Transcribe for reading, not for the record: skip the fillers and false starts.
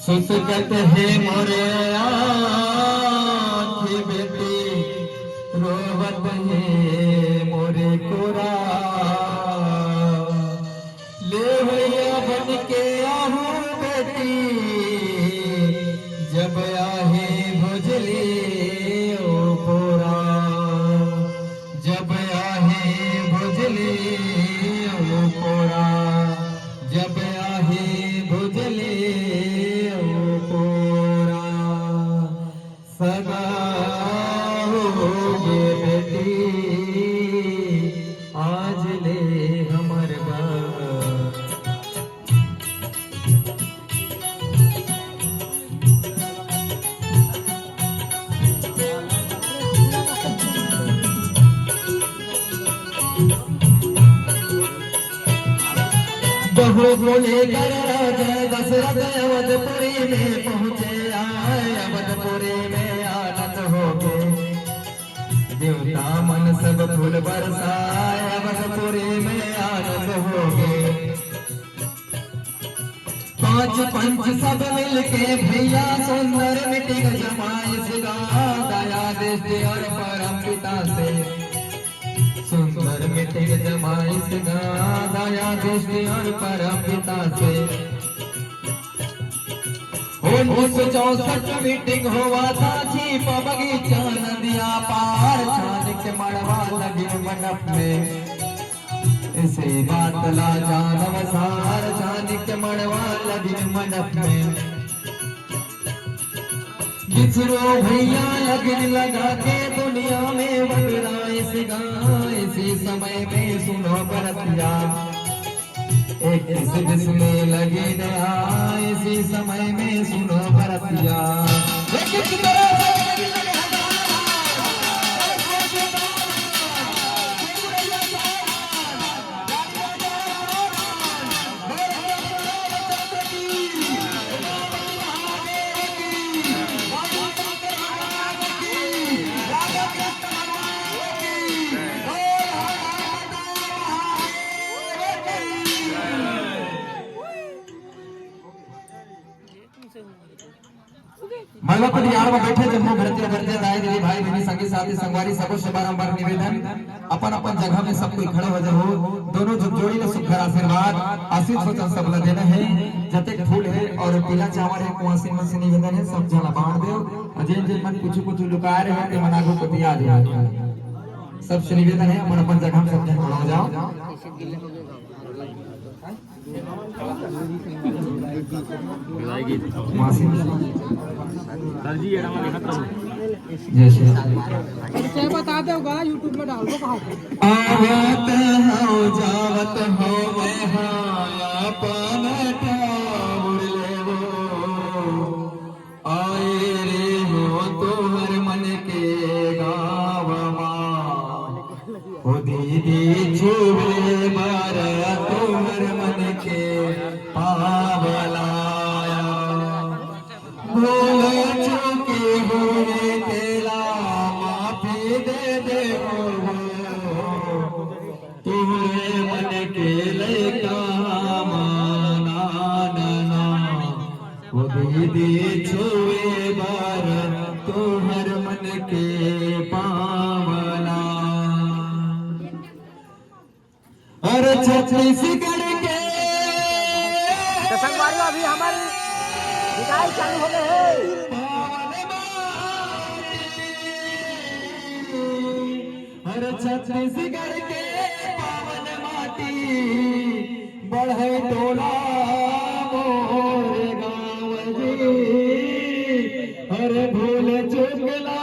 सुसकत है मोरे आँखी बेटी, रोवत है मोरे कोरा। ले भैया बन के आहू बेटी, जब आहे भुजली ओ पोरा। जब आहे भुजली ओ पोरा, जब आहे भुजली ओ पोरा। सगा होगे बेटी, आज ले हमर बा। बहु बोले कर राजा दशरथ अवधपुरी में पहुँचे आए। अवधपुरी में आनंद हो गए, देवता मन सब फूल बरसाए। अवधपुरी में आनंद हो गए, पांच पंच सब मिलके भैया सुंदर मिट्टी जमाई सिगा। दया दृष्टि और परम पिता से सुंदर मिट्टी जमाई सिगा। दया दृष्टि और परम पिता से 1964 मीटिंग हुआ था छिप बगीचा नदिया पार। छान के मड़वा लगी मंडप में, इसे बात ला जानव सार। छान के मड़वा लगी मंडप में, बिछड़ो भैया लगन लगा के दुनिया में बदलाए सिगा। इसी समय में सुनो बरतिया, एक में लगी नया। इसी समय में सुनो बरतिया, महिला परिवार में बैठे जम्मू भरते भरते दाई दीदी भाई बहनी संगी साथी संगवारी सबो से बारंबार निवेदन, अपन अपन जगह में सब कोई खड़े हो जाओ। दोनों जोड़ी ने सुखर आशीर्वाद आशीष वचन सब ला देना है। जते फूल है और पीला चावल है कुआसी मन से निवेदन है, सब जना बांट दो। अजय जे मन कुछ लुका रहे हैं ते मनागो को दिया दे। सब से निवेदन है अपन अपन जगह में सब जन खड़ा हो जाओ। सर जी जैसे बता दोगा यूट्यूब में डाल दो। आवत हो जावत हो अपन ठाउर लेवो। आए रे हो तोहर मन के गाँव हो दीदी छुए बार तोहर मन के पावलाया। भूल चुके हुए तेरा माफी दे दे तुम्हें मन के लेका माना वो दीदी छुए बार तुम्हार मन के पावला। और छत्तीसगढ़ के संगवारी अभी हमारी विदाई चालू हो गए है। हर छत्तीसगढ़ के पावन माटी बढ़े टोला मोर गाँव जी। हर भूल चुकला